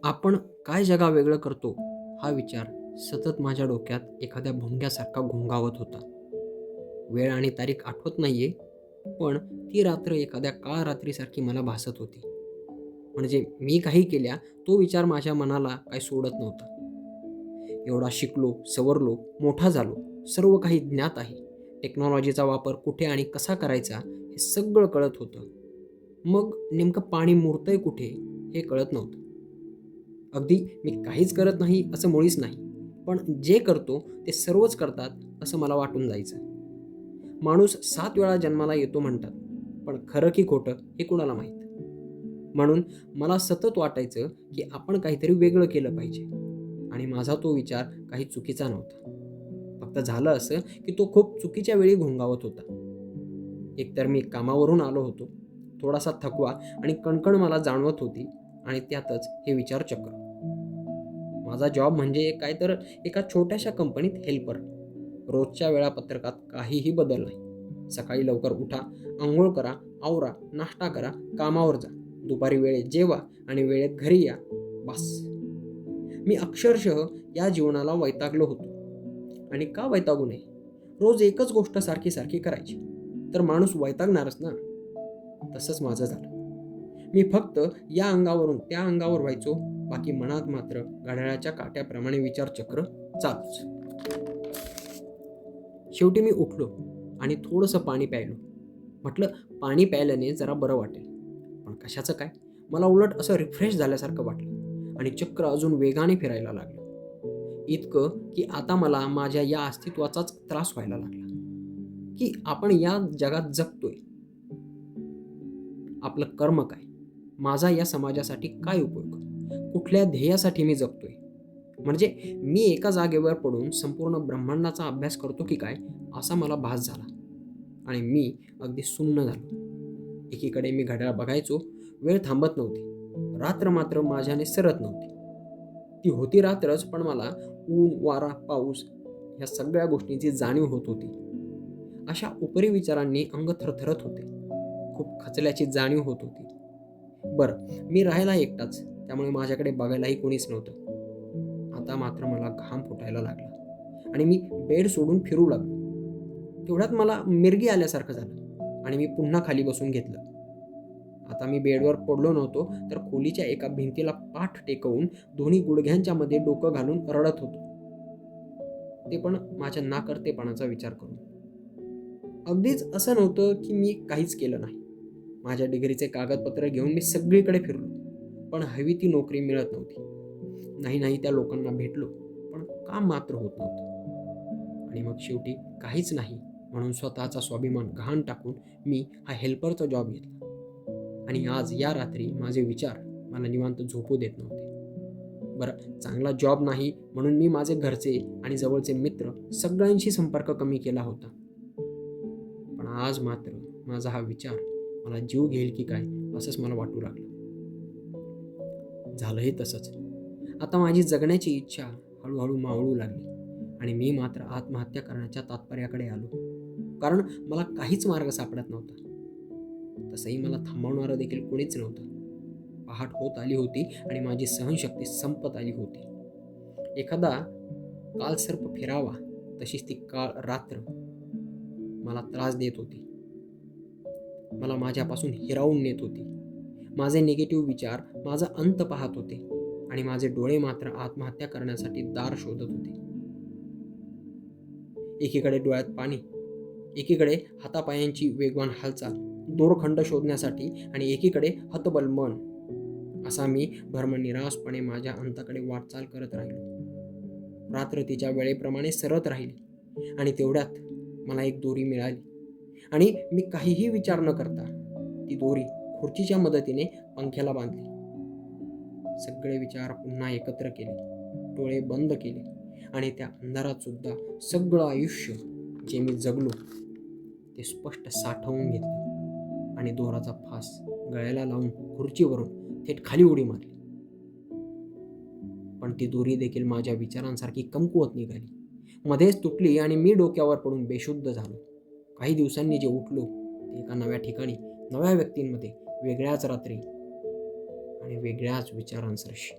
आपण काय जगावेगळं करतो हा विचार सतत माझ्या डोक्यात एखाद्या भुंग्यासारखा घोंगावत होता. वेळ आणि तारीख आठवत नाहीये, पण ती रात्र एखाद्या काळ रात्रीसारखी मला भासत होती. म्हणजे मी काही केल्या तो विचार माझ्या मनाला काही सोडत नव्हता. एवढा शिकलो, सवरलो, मोठा झालो, सर्व काही ज्ञात आहे. टेक्नॉलॉजीचा वापर कुठे आणि कसा करायचा हे सगळं कळत होतं. मग नेमकं पाणी मुरतंय कुठे हे कळत नव्हतं. अगदी मी काहीच करत नाही असं मुळीच नाही. पण जे करतो ते सर्वच करतात असं मला वाटून जायचं. माणूस 7 वेळा जन्माला येतो म्हणतात, पण खरं की खोटं हे कुणाला माहीत. म्हणून मला सतत वाटायचं की आपण काहीतरी वेगळं केलं पाहिजे. आणि माझा तो विचार काही चुकीचा नव्हता. फक्त झालं असं की तो खूप चुकीच्या वेळी घोंगावत होता. एकतर मी कामावरून आलो होतो. थोडासा थकवा आणि कणकण मला जाणवत होती आणि त्यातच हे विचारचक्र. माझा जॉब म्हणजे काय तर एका छोट्याशा कंपनीत हेल्पर. रोजच्या वेळापत्रकात काहीही बदल नाही. सकाळी लवकर उठा, अंघोळ करा, आवरा, नाश्ता करा, कामावर जा. दुपारी वेळेत जेवा आणि वेळेत घरी या. बस. मी अक्षरशः या जीवनाला वैतागलो होतो. आणि का वैतागू नये? रोज एकच गोष्ट सारखी सारखी करायची तर माणूस वैतागणारच ना. तसंच माझं झालं. मी फक्त या अंगावरून त्या अंगावर व्हायचो, बाकी मनात मात्र घड्याळाच्या काट्याप्रमाणे विचारचक्र चालूच. शेवटी मी उठलो आणि थोडंसं पाणी प्यायलो. म्हटलं पाणी प्यायल्याने जरा बरं वाटेल. पण कशाचं काय, मला उलट असं रिफ्रेश झाल्यासारखं वाटलं आणि चक्र अजून वेगाने फिरायला लागलं. इतकं की आता मला माझ्या या अस्तित्वाचाच त्रास व्हायला लागला. की आपण या जगात जगतोय, आपलं कर्म काय, माझा या समाजासाठी काय उपयोग, कुठल्या ध्येयासाठी मी जगतोय. म्हणजे मी एका जागेवर पडून संपूर्ण ब्रह्मांडाचा अभ्यास करतो की काय असा मला भास झाला. आणि मी अगदी सुन्न झालो. एकीकडे मी घड्याळ बघायचो, वेळ थांबत नव्हती. रात्र मात्र माझ्याने सरत नव्हती. ती होती रात्रच, पण मला ऊन, वारा, पाऊस ह्या सगळ्या गोष्टींची जाणीव होत होती. अशा उपरी विचारांनी अंग थरथरत होते. खूप खचल्याची जाणीव होत होती. बरं, मी राहायला एकटाच, त्यामुळे माझ्याकडे बघायलाही कोणीच नव्हतं. आता मात्र मला घाम फुटायला लागला आणि मी बेड सोडून फिरू लागलो. तेवढ्यात मला मिरगी आल्यासारखं झालं आणि मी पुन्हा खाली बसून घेतलं. आता मी बेडवर पडलो नव्हतो, तर खोलीच्या एका भिंतीला पाठ टेकवून दोन्ही गुडघ्यांच्या मध्ये डोकं घालून रडत होतो. ते पण माझ्या नाकर्तेपणाचा विचार करून. अगदीच असं नव्हतं की मी काहीच केलं नाही. माझ्या डिग्रीचे कागदपत्र घेऊन मी सगळीकडे फिरलो, पण हवी ती नोकरी मिळत नव्हती. नाही त्या लोकांना भेटलो, पण काम मात्र होत नव्हतं. आणि मग शेवटी काहीच नाही म्हणून स्वतःचा स्वाभिमान गहाण टाकून मी हा हेल्परचा जॉब घेतला. आणि आज या रात्री माझे विचार मला निवांत झोपू देत नव्हते. बरं, चांगला जॉब नाही म्हणून मी माझे घरचे आणि जवळचे मित्र सगळ्यांशी संपर्क कमी केला होता. पण आज मात्र माझा हा विचार मला जीव घेईल की काय असंच मला वाटू लागलं. झालंही तसंच. आता माझी जगण्याची इच्छा हळूहळू मावळू लागली आणि मी मात्र आत्महत्या करण्याच्या तात्पर्याकडे आलो. कारण मला काहीच मार्ग सापडत नव्हता. तसंही मला थांबवणारं देखील कोणीच नव्हतं. पहाट होत आली होती आणि माझी सहनशक्ती संपत आली होती. एखादा कालसर्प फिरावा तशीच ती काळ रात्र मला त्रास देत होती. मला माझ्यापासून हिरावून नेत होती. माझे निगेटिव्ह विचार माझा अंत पाहत होते आणि माझे डोळे मात्र आत्महत्या करण्यासाठी दार शोधत होते. एकीकडे डोळ्यात पाणी, एकीकडे हातापायांची वेगवान हालचाल, दोरखंड शोधण्यासाठी आणि एकीकडे हतबल मन. असा मी भरमनिरासपणे माझ्या अंताकडे वाटचाल करत राहिलो. रात्र तिच्या वेळेप्रमाणे सरत राहिली आणि तेवढ्यात मला एक दोरी मिळाली आणि मी काहीही विचार न करता ती दोरी खुर्चीच्या मदतीने पंख्याला बांधली. सगळे विचार पुन्हा एकत्र केले, डोळे बंद केले आणि त्या अंधारात सुद्धा सगळं आयुष्य जे मी जगलो ते स्पष्ट साठवून घेतलं आणि दोराचा फास गळ्याला लावून खुर्चीवरून थेट खाली उडी मारली. पण ती दोरी देखील माझ्या विचारांसारखी कमकुवत निघाली. मध्येच तुटली आणि मी डोक्यावर पडून बेशुद्ध झालो. काही दिवसांनी जे उठलो ते एका नव्या ठिकाणी, नव्या व्यक्तींमध्ये, वेगळ्याच रात्री आणि वेगळ्याच विचारांसरशी.